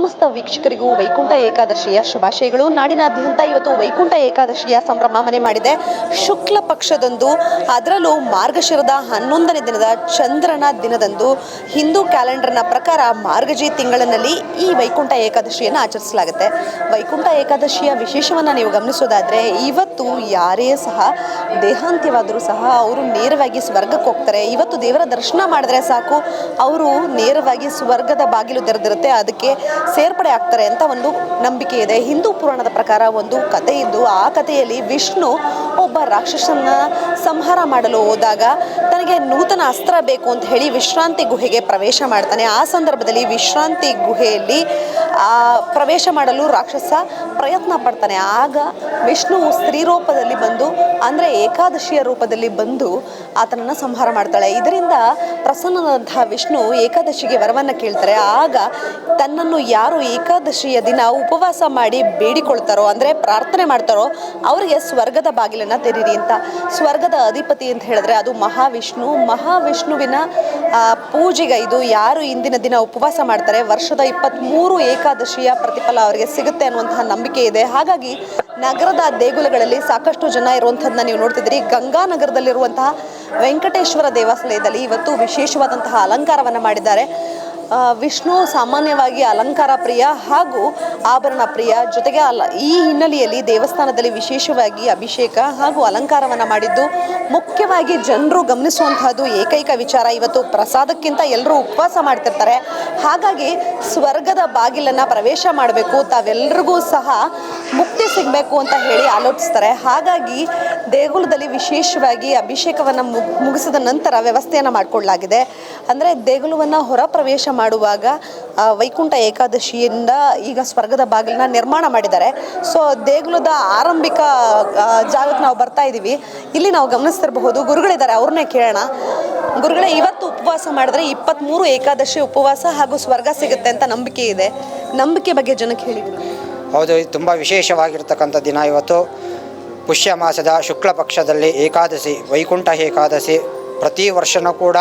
ಸಮಸ್ತ ವೀಕ್ಷಕರಿಗೂ ವೈಕುಂಠ ಏಕಾದಶಿಯ ಶುಭಾಶಯಗಳು. ನಾಡಿನಾದ್ಯಂತ ಇವತ್ತು ವೈಕುಂಠ ಏಕಾದಶಿಯ ಸಂಭ್ರಮ ಮನೆ ಮಾಡಿದೆ. ಶುಕ್ಲ ಪಕ್ಷದಂದು, ಅದರಲ್ಲೂ ಮಾರ್ಗಶಿರದ 11ನೇ ದಿನದ ಚಂದ್ರನ ದಿನದಂದು ಹಿಂದೂ ಕ್ಯಾಲೆಂಡರ್ನ ಪ್ರಕಾರ ಮಾರ್ಗಜಿ ತಿಂಗಳಿನಲ್ಲಿ ಈ ವೈಕುಂಠ ಏಕಾದಶಿಯನ್ನು ಆಚರಿಸಲಾಗುತ್ತೆ. ವೈಕುಂಠ ಏಕಾದಶಿಯ ವಿಶೇಷವನ್ನು ನೀವು ಗಮನಿಸೋದಾದರೆ, ಇವತ್ತು ಯಾರೇ ಸಹ ದೇಹಾಂತ್ಯವಾದರೂ ಸಹ ಅವರು ನೇರವಾಗಿ ಸ್ವರ್ಗಕ್ಕೆ ಹೋಗ್ತಾರೆ. ಇವತ್ತು ದೇವರ ದರ್ಶನ ಮಾಡಿದ್ರೆ ಸಾಕು, ಅವರು ನೇರವಾಗಿ ಸ್ವರ್ಗದ ಬಾಗಿಲು ತೆರೆದಿರುತ್ತೆ, ಅದಕ್ಕೆ ಸೇರ್ಪಡೆ ಆಗ್ತಾರೆ ಅಂತ ಒಂದು ನಂಬಿಕೆ ಇದೆ. ಹಿಂದೂ ಪುರಾಣದ ಪ್ರಕಾರ ಒಂದು ಕಥೆ ಇದ್ದು, ಆ ಕಥೆಯಲ್ಲಿ ವಿಷ್ಣು ಒಬ್ಬ ರಾಕ್ಷಸನ್ನ ಸಂಹಾರ ಮಾಡಲು ಹೋದಾಗ ತನಗೆ ನೂತನ ಅಸ್ತ್ರ ಬೇಕು ಅಂತ ಹೇಳಿ ವಿಶ್ರಾಂತಿ ಗುಹೆಗೆ ಪ್ರವೇಶ ಮಾಡ್ತಾನೆ. ಆ ಸಂದರ್ಭದಲ್ಲಿ ವಿಶ್ರಾಂತಿ ಗುಹೆಯಲ್ಲಿ ಪ್ರವೇಶ ಮಾಡಲು ರಾಕ್ಷಸ ಪ್ರಯತ್ನ ಪಡ್ತಾನೆ. ಆಗ ವಿಷ್ಣು ಸ್ತ್ರೀ ರೂಪದಲ್ಲಿ ಬಂದು, ಅಂದರೆ ಏಕಾದಶಿಯ ರೂಪದಲ್ಲಿ ಬಂದು ಆತನನ್ನು ಸಂಹಾರ ಮಾಡ್ತಾಳೆ. ಇದರಿಂದ ಪ್ರಸನ್ನನಾದಂತಹ ವಿಷ್ಣು ಏಕಾದಶಿಗೆ ವರವನ್ನು ಕೇಳ್ತಾರೆ. ಆಗ ತನ್ನನ್ನು ಯಾರು ಏಕಾದಶಿಯ ದಿನ ಉಪವಾಸ ಮಾಡಿ ಬೇಡಿಕೊಳ್ತಾರೋ, ಅಂದರೆ ಪ್ರಾರ್ಥನೆ ಮಾಡ್ತಾರೋ, ಅವರಿಗೆ ಸ್ವರ್ಗದ ಬಾಗಿಲನ್ನು ತೆರೀರಿ ಅಂತ. ಸ್ವರ್ಗದ ಅಧಿಪತಿ ಅಂತ ಹೇಳಿದ್ರೆ ಅದು ಮಹಾವಿಷ್ಣು. ಮಹಾವಿಷ್ಣುವಿನ ಪೂಜೆಗೈದು ಯಾರು ಇಂದಿನ ದಿನ ಉಪವಾಸ ಮಾಡ್ತಾರೆ, ವರ್ಷದ 23 ಏಕಾದಶಿಯ ಪ್ರತಿಫಲ ಅವರಿಗೆ ಸಿಗುತ್ತೆ ಅನ್ನುವಂತಹ ನಂಬಿಕೆ ಇದೆ. ಹಾಗಾಗಿ ನಗರದ ದೇಗುಲಗಳಲ್ಲಿ ಸಾಕಷ್ಟು ಜನ ಇರುವಂಥದ್ದನ್ನ ನೀವು ನೋಡ್ತಿದ್ದೀರಿ. ಗಂಗಾನಗರದಲ್ಲಿರುವಂತಹ ವೆಂಕಟೇಶ್ವರ ದೇವಾಲಯದಲ್ಲಿ ಇವತ್ತು ವಿಶೇಷವಾದಂತಹ ಅಲಂಕಾರವನ್ನು ಮಾಡಿದ್ದಾರೆ. ವಿಷ್ಣು ಸಾಮಾನ್ಯವಾಗಿ ಅಲಂಕಾರ ಪ್ರಿಯ ಹಾಗೂ ಆಭರಣ ಪ್ರಿಯ. ಜೊತೆಗೆ ಈ ಹಿನ್ನೆಲೆಯಲ್ಲಿ ದೇವಸ್ಥಾನದಲ್ಲಿ ವಿಶೇಷವಾಗಿ ಅಭಿಷೇಕ ಹಾಗೂ ಅಲಂಕಾರವನ್ನು ಮಾಡಿದ್ದು ಮುಖ್ಯವಾಗಿ ಜನರು ಗಮನಿಸುವಂತಹದ್ದು ಏಕೈಕ ವಿಚಾರ. ಇವತ್ತು ಪ್ರಸಾದಕ್ಕಿಂತ ಎಲ್ಲರೂ ಉಪವಾಸ ಮಾಡ್ತಿರ್ತಾರೆ. ಹಾಗಾಗಿ ಸ್ವರ್ಗದ ಬಾಗಿಲನ್ನು ಪ್ರವೇಶ ಮಾಡಬೇಕು, ತಾವೆಲ್ಲರಿಗೂ ಸಹ ಮುಕ್ತಿ ಸಿಗಬೇಕು ಅಂತ ಹೇಳಿ ಆಲೋಚಿಸ್ತಾರೆ. ಹಾಗಾಗಿ ದೇಗುಲದಲ್ಲಿ ವಿಶೇಷವಾಗಿ ಅಭಿಷೇಕವನ್ನು ಮುಗಿಸಿದ ನಂತರ ವ್ಯವಸ್ಥೆಯನ್ನು ಮಾಡಿಕೊಳ್ಳಲಾಗಿದೆ. ಅಂದರೆ ದೇಗುಲವನ್ನು ಹೊರ ಪ್ರವೇಶ ಮಾಡುವಾಗ ವೈಕುಂಠ ಏಕಾದಶಿಯಿಂದ ಈಗ ಸ್ವರ್ಗದ ಬಾಗಿಲನ್ನ ನಿರ್ಮಾಣ ಮಾಡಿದ್ದಾರೆ. ಸೊ ದೇಗುಲದ ಆರಂಭಿಕ ಜಾಗಕ್ಕೆ ನಾವು ಬರ್ತಾ ಇದ್ದೀವಿ. ಇಲ್ಲಿ ನಾವು ಗಮನಿಸ್ತಿರಬಹುದು, ಗುರುಗಳಿದ್ದಾರೆ, ಅವ್ರನ್ನೇ ಕೇಳೋಣ. ಗುರುಗಳೇ, ಇವತ್ತು ಉಪವಾಸ ಮಾಡಿದ್ರೆ 23 ಏಕಾದಶಿ ಉಪವಾಸ ಹಾಗೂ ಸ್ವರ್ಗ ಸಿಗುತ್ತೆ ಅಂತ ನಂಬಿಕೆ ಇದೆ. ನಂಬಿಕೆ ಬಗ್ಗೆ ಜನಕ್ಕೆ ಹೇಳಿ. ಹೌದು, ತುಂಬ ವಿಶೇಷವಾಗಿರ್ತಕ್ಕಂಥ ದಿನ ಇವತ್ತು. ಪುಷ್ಯ ಮಾಸದ ಶುಕ್ಲ ಪಕ್ಷದಲ್ಲಿ ಏಕಾದಶಿ, ವೈಕುಂಠ ಏಕಾದಶಿ ಪ್ರತಿ ವರ್ಷವೂ ಕೂಡ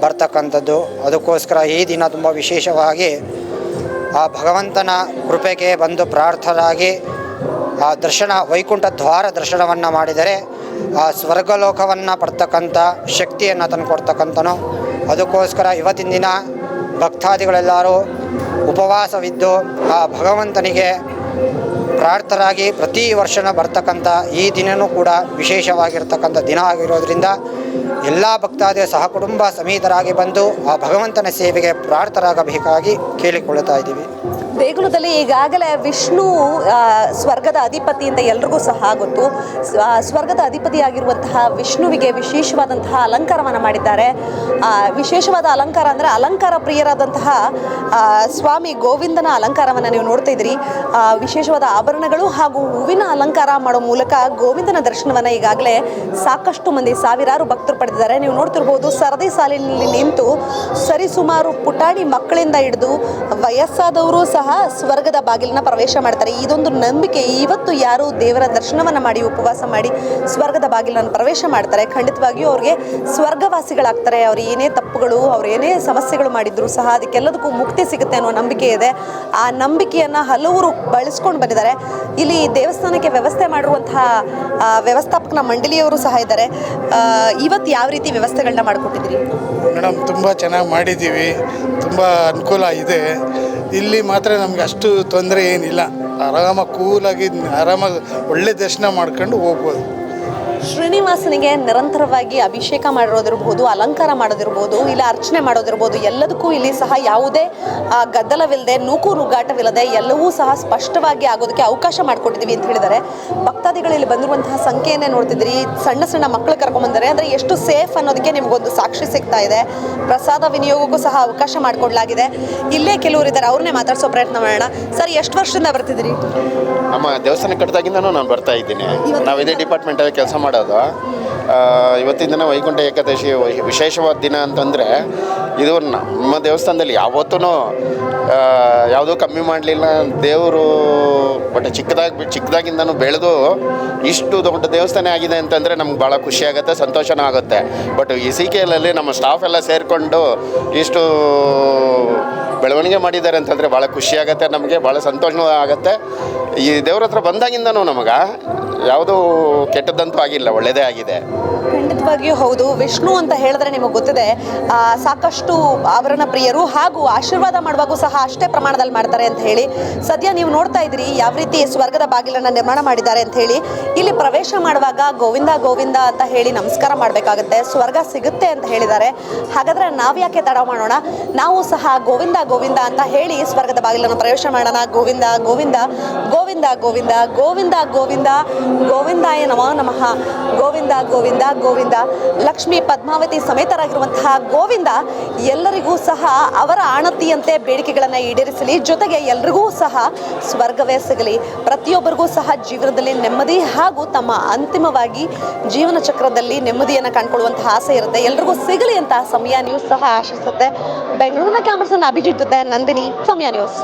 ಬರ್ತಕ್ಕಂಥದ್ದು. ಅದಕ್ಕೋಸ್ಕರ ಈ ದಿನ ತುಂಬ ವಿಶೇಷವಾಗಿ ಆ ಭಗವಂತನ ಕೃಪೆಗೆ ಬಂದು ಪ್ರಾರ್ಥನಾಗಿ ಆ ದರ್ಶನ, ವೈಕುಂಠ ದ್ವಾರ ದರ್ಶನವನ್ನು ಮಾಡಿದರೆ ಆ ಸ್ವರ್ಗಲೋಕವನ್ನು ಪಡ್ತಕ್ಕಂಥ ಶಕ್ತಿಯನ್ನು ತಂದು ಕೊಡ್ತಕ್ಕಂಥನು. ಅದಕ್ಕೋಸ್ಕರ ಇವತ್ತಿನ ದಿನ ಭಕ್ತಾದಿಗಳೆಲ್ಲರೂ ಉಪವಾಸವಿದ್ದು ಆ ಭಗವಂತನಿಗೆ ಪ್ರಾರ್ಥರಾಗಿ ಪ್ರತಿ ವರ್ಷನ ಬರ್ತಕ್ಕಂಥ ಈ ದಿನವೂ ಕೂಡ ವಿಶೇಷವಾಗಿರ್ತಕ್ಕಂಥ ದಿನ ಆಗಿರೋದ್ರಿಂದ ಎಲ್ಲ ಭಕ್ತಾದಿಯ ಸಹಕುಟುಂಬ ಸಮೇತರಾಗಿ ಬಂದು ಆ ಭಗವಂತನ ಸೇವೆಗೆ ಪ್ರಾರ್ಥರಾಗಬೇಕಾಗಿ ಕೇಳಿಕೊಳ್ಳುತ್ತಾ ಇದ್ದೀವಿ. ದೇಗುಲದಲ್ಲಿ ಈಗಾಗಲೇ ವಿಷ್ಣು ಸ್ವರ್ಗದ ಅಧಿಪತಿ ಅಂತ ಎಲ್ರಿಗೂ ಸಹ ಗೊತ್ತು. ಸ್ವರ್ಗದ ಅಧಿಪತಿಯಾಗಿರುವಂತಹ ವಿಷ್ಣುವಿಗೆ ವಿಶೇಷವಾದಂತಹ ಅಲಂಕಾರವನ್ನು ಮಾಡಿದ್ದಾರೆ. ವಿಶೇಷವಾದ ಅಲಂಕಾರ ಅಂದರೆ ಅಲಂಕಾರ ಪ್ರಿಯರಾದಂತಹ ಸ್ವಾಮಿ ಗೋವಿಂದನ ಅಲಂಕಾರವನ್ನು ನೀವು ನೋಡ್ತಾ ಇದ್ದೀರಿ. ವಿಶೇಷವಾದ ಆಭರಣಗಳು ಹಾಗೂ ಹೂವಿನ ಅಲಂಕಾರ ಮಾಡೋ ಮೂಲಕ ಗೋವಿಂದನ ದರ್ಶನವನ್ನು ಈಗಾಗಲೇ ಸಾಕಷ್ಟು ಮಂದಿ, ಸಾವಿರಾರು ಭಕ್ತರು ಪಡೆದಿದ್ದಾರೆ. ನೀವು ನೋಡ್ತಿರ್ಬೋದು, ಸರದಿ ಸಾಲಿನಲ್ಲಿ ನಿಂತು ಸರಿಸುಮಾರು ಪುಟಾಣಿ ಮಕ್ಕಳಿಂದ ಹಿಡಿದು ವಯಸ್ಸಾದವರು ಸಹ ಸ್ವರ್ಗದ ಬಾಗಿಲನ್ನ ಪ್ರವೇಶ ಮಾಡ್ತಾರೆ. ಇದೊಂದು ನಂಬಿಕೆ. ಇವತ್ತು ಯಾರು ದೇವರ ದರ್ಶನವನ್ನು ಮಾಡಿ ಉಪವಾಸ ಮಾಡಿ ಸ್ವರ್ಗದ ಬಾಗಿಲನ್ನು ಪ್ರವೇಶ ಮಾಡ್ತಾರೆ, ಖಂಡಿತವಾಗಿಯೂ ಅವ್ರಿಗೆ ಸ್ವರ್ಗವಾಸಿಗಳಾಗ್ತಾರೆ. ಅವ್ರು ಏನೇ ತಪ್ಪುಗಳು, ಅವ್ರು ಏನೇ ಸಮಸ್ಯೆಗಳು ಮಾಡಿದ್ರು ಸಹ ಅದಕ್ಕೆಲ್ಲದಕ್ಕೂ ಮುಕ್ತಿ ಸಿಗುತ್ತೆ ಅನ್ನೋ ನಂಬಿಕೆ ಇದೆ. ಆ ನಂಬಿಕೆಯನ್ನು ಹಲವರು ಬಳಸ್ಕೊಂಡು ಬಂದಿದ್ದಾರೆ. ಇಲ್ಲಿ ದೇವಸ್ಥಾನಕ್ಕೆ ವ್ಯವಸ್ಥೆ ಮಾಡಿರುವಂತಹ ವ್ಯವಸ್ಥಾಪಕನ ಮಂಡಳಿಯವರು ಸಹ ಇದ್ದಾರೆ. ಇವತ್ತು ಯಾವ ರೀತಿ ವ್ಯವಸ್ಥೆಗಳನ್ನ ಮಾಡಿಕೊಟ್ಟಿದ್ದೀರಿ ಮೇಡಮ್? ತುಂಬ ಚೆನ್ನಾಗಿ ಮಾಡಿದ್ದೀವಿ, ತುಂಬ ಅನುಕೂಲ ಇದೆ. ಇಲ್ಲಿ ಮಾತ್ರ ನಮ್ಗೆ ಅಷ್ಟು ತೊಂದರೆ ಏನಿಲ್ಲ. ಆರಾಮಾಗಿ ಕೂಲಾಗಿ ಆರಾಮಾಗಿ ಒಳ್ಳೆ ದರ್ಶನ ಮಾಡ್ಕೊಂಡು ಹೋಗ್ಬೋದು. ಶ್ರೀನಿವಾಸನಿಗೆ ನಿರಂತರವಾಗಿ ಅಭಿಷೇಕ ಮಾಡಿರೋದಿರ್ಬೋದು, ಅಲಂಕಾರ ಮಾಡೋದಿರ್ಬೋದು, ಇಲ್ಲ ಅರ್ಚನೆ ಮಾಡೋದಿರ್ಬೋದು, ಎಲ್ಲದಕ್ಕೂ ಇಲ್ಲಿ ಸಹ ಯಾವುದೇ ಗದ್ದಲವಿಲ್ಲದೆ, ನೂಕು ನುಗ್ಗಾಟವಿಲ್ಲದೆ ಎಲ್ಲವೂ ಸಹ ಸ್ಪಷ್ಟವಾಗಿ ಆಗೋದಕ್ಕೆ ಅವಕಾಶ ಮಾಡಿಕೊಟ್ಟಿದ್ದೀವಿ ಅಂತ ಹೇಳಿದ್ದಾರೆ. ಭಕ್ತಾದಿಗಳು ಇಲ್ಲಿ ಬಂದಿರುವಂತಹ ಸಂಖ್ಯೆಯನ್ನೇ ನೋಡ್ತಿದ್ರಿ. ಸಣ್ಣ ಸಣ್ಣ ಮಕ್ಕಳು ಕರ್ಕೊಂಡ್ಬಂದರೆ ಅಂದರೆ ಎಷ್ಟು ಸೇಫ್ ಅನ್ನೋದಕ್ಕೆ ನಿಮಗೊಂದು ಸಾಕ್ಷಿ ಸಿಗ್ತಾ ಇದೆ. ಪ್ರಸಾದ ವಿನಿಯೋಗಕ್ಕೂ ಸಹ ಅವಕಾಶ ಮಾಡಿಕೊಡ್ಲಾಗಿದೆ. ಇಲ್ಲೇ ಕೆಲವರು ಇದ್ದಾರೆ, ಅವ್ರನ್ನೇ ಮಾತಾಡಿಸೋ ಪ್ರಯತ್ನ ಮಾಡೋಣ. ಸರ್, ಎಷ್ಟು ವರ್ಷದಿಂದ ಬರ್ತಿದ್ದೀರಿ? ನಮ್ಮ ದೇವಸ್ಥಾನ ಕಟ್ಟಿದಾಗಿಂದನೂ ನಾನು ಬರ್ತಾ ಇದ್ದೀನಿ. ನಾವು ಇದೇ ಡಿಪಾರ್ಟ್ಮೆಂಟಲ್ಲಿ ಕೆಲಸ ಮಾಡೋದು. ಇವತ್ತಿನ ದಿನ ವೈಕುಂಠ ಏಕಾದಶಿ ವಿಶೇಷವಾದ ದಿನ ಅಂತಂದರೆ, ಇದು ನಮ್ಮ ದೇವಸ್ಥಾನದಲ್ಲಿ ಯಾವತ್ತೂ ಯಾವುದೂ ಕಮ್ಮಿ ಮಾಡಲಿಲ್ಲ ದೇವರು. ಬಟ್ ಚಿಕ್ಕದಾಗಿಂದನೂ ಬೆಳೆದು ಇಷ್ಟು ದೊಡ್ಡ ದೇವಸ್ಥಾನ ಆಗಿದೆ ಅಂತಂದರೆ ನಮ್ಗೆ ಭಾಳ ಖುಷಿಯಾಗುತ್ತೆ, ಸಂತೋಷನೂ ಆಗುತ್ತೆ. ಬಟ್ ಈ CKL ನಮ್ಮ ಸ್ಟಾಫ್ ಎಲ್ಲ ಸೇರಿಕೊಂಡು ಇಷ್ಟು ಬೆಳವಣಿಗೆ ಮಾಡಿದ್ದಾರೆ ಅಂತಂದರೆ ಭಾಳ ಖುಷಿಯಾಗತ್ತೆ, ನಮಗೆ ಭಾಳ ಸಂತೋಷ ಆಗುತ್ತೆ. ಈ ದೇವ್ರ ಹತ್ರ ಬಂದಾಗಿಂದನೂ ನಮಗೆ ಯಾವುದೂ ಕೆಟ್ಟದ್ದಂತೂ ಆಗಿಲ್ಲ, ಒಳ್ಳೆಯದೇ ಆಗಿದೆ. ಖಂಡಿತವಾಗಿಯೂ ಹೌದು. ವಿಷ್ಣು ಅಂತ ಹೇಳಿದ್ರೆ ನಿಮಗೆ ಗೊತ್ತಿದೆ, ಸಾಕಷ್ಟು ಆಭರಣ ಪ್ರಿಯರು ಹಾಗೂ ಆಶೀರ್ವಾದ ಮಾಡುವಾಗೂ ಸಹ ಅಷ್ಟೇ ಪ್ರಮಾಣದಲ್ಲಿ ಮಾಡ್ತಾರೆ ಅಂತ ಹೇಳಿ. ಸದ್ಯ ನೀವು ನೋಡ್ತಾ ಇದ್ದೀರಿ ಯಾವ ರೀತಿ ಸ್ವರ್ಗದ ಬಾಗಿಲನ್ನು ನಿರ್ಮಾಣ ಮಾಡಿದ್ದಾರೆ ಅಂತ ಹೇಳಿ. ಇಲ್ಲಿ ಪ್ರವೇಶ ಮಾಡುವಾಗ ಗೋವಿಂದ ಗೋವಿಂದ ಅಂತ ಹೇಳಿ ನಮಸ್ಕಾರ ಮಾಡಬೇಕಾಗುತ್ತೆ, ಸ್ವರ್ಗ ಸಿಗುತ್ತೆ ಅಂತ ಹೇಳಿದ್ದಾರೆ. ಹಾಗಾದರೆ ನಾವು ಯಾಕೆ ತಡ ಮಾಡೋಣ, ನಾವು ಸಹ ಗೋವಿಂದ ಗೋವಿಂದ ಅಂತ ಹೇಳಿ ಸ್ವರ್ಗದ ಬಾಗಿಲನ್ನು ಪ್ರವೇಶ ಮಾಡೋಣ. ಗೋವಿಂದ ಗೋವಿಂದ ಗೋವಿಂದ ಗೋವಿಂದ ಗೋವಿಂದ ಗೋವಿಂದ ಗೋವಿಂದಾಯ ನಮೋ ನಮಃ. ಗೋವಿಂದ ಗೋವಿಂದ ಗೋವಿಂದ. ಲಕ್ಷ್ಮೀ ಪದ್ಮಾವತಿ ಸಮೇತರಾಗಿರುವಂತಹ ಗೋವಿಂದ ಎಲ್ಲರಿಗೂ ಸಹ ಅವರ ಆಣತಿಯಂತೆ ಬೇಡಿಕೆಗಳನ್ನು ಈಡೇರಿಸಲಿ, ಜೊತೆಗೆ ಎಲ್ರಿಗೂ ಸಹ ಸ್ವರ್ಗವೇ ಸಿಗಲಿ. ಪ್ರತಿಯೊಬ್ಬರಿಗೂ ಸಹ ಜೀವನದಲ್ಲಿ ನೆಮ್ಮದಿ ಹಾಗೂ ತಮ್ಮ ಅಂತಿಮವಾಗಿ ಜೀವನ ಚಕ್ರದಲ್ಲಿ ನೆಮ್ಮದಿಯನ್ನು ಕಂಡುಕೊಳ್ಳುವಂತಹ ಆಸೆ ಇರುತ್ತೆ, ಎಲ್ರಿಗೂ ಸಿಗಲಿ ಅಂತ ಸಮಯ ನ್ಯೂಸ್ ಸಹ ಆಶಿಸುತ್ತೆ. ಬೆಂಗಳೂರಿನ ಕ್ಯಾಮರ್ಸನ್ ಅಭಿಜಿತ್ ಜೊತೆ ನಂದಿನಿ, ಸಮಯ ನ್ಯೂಸ್.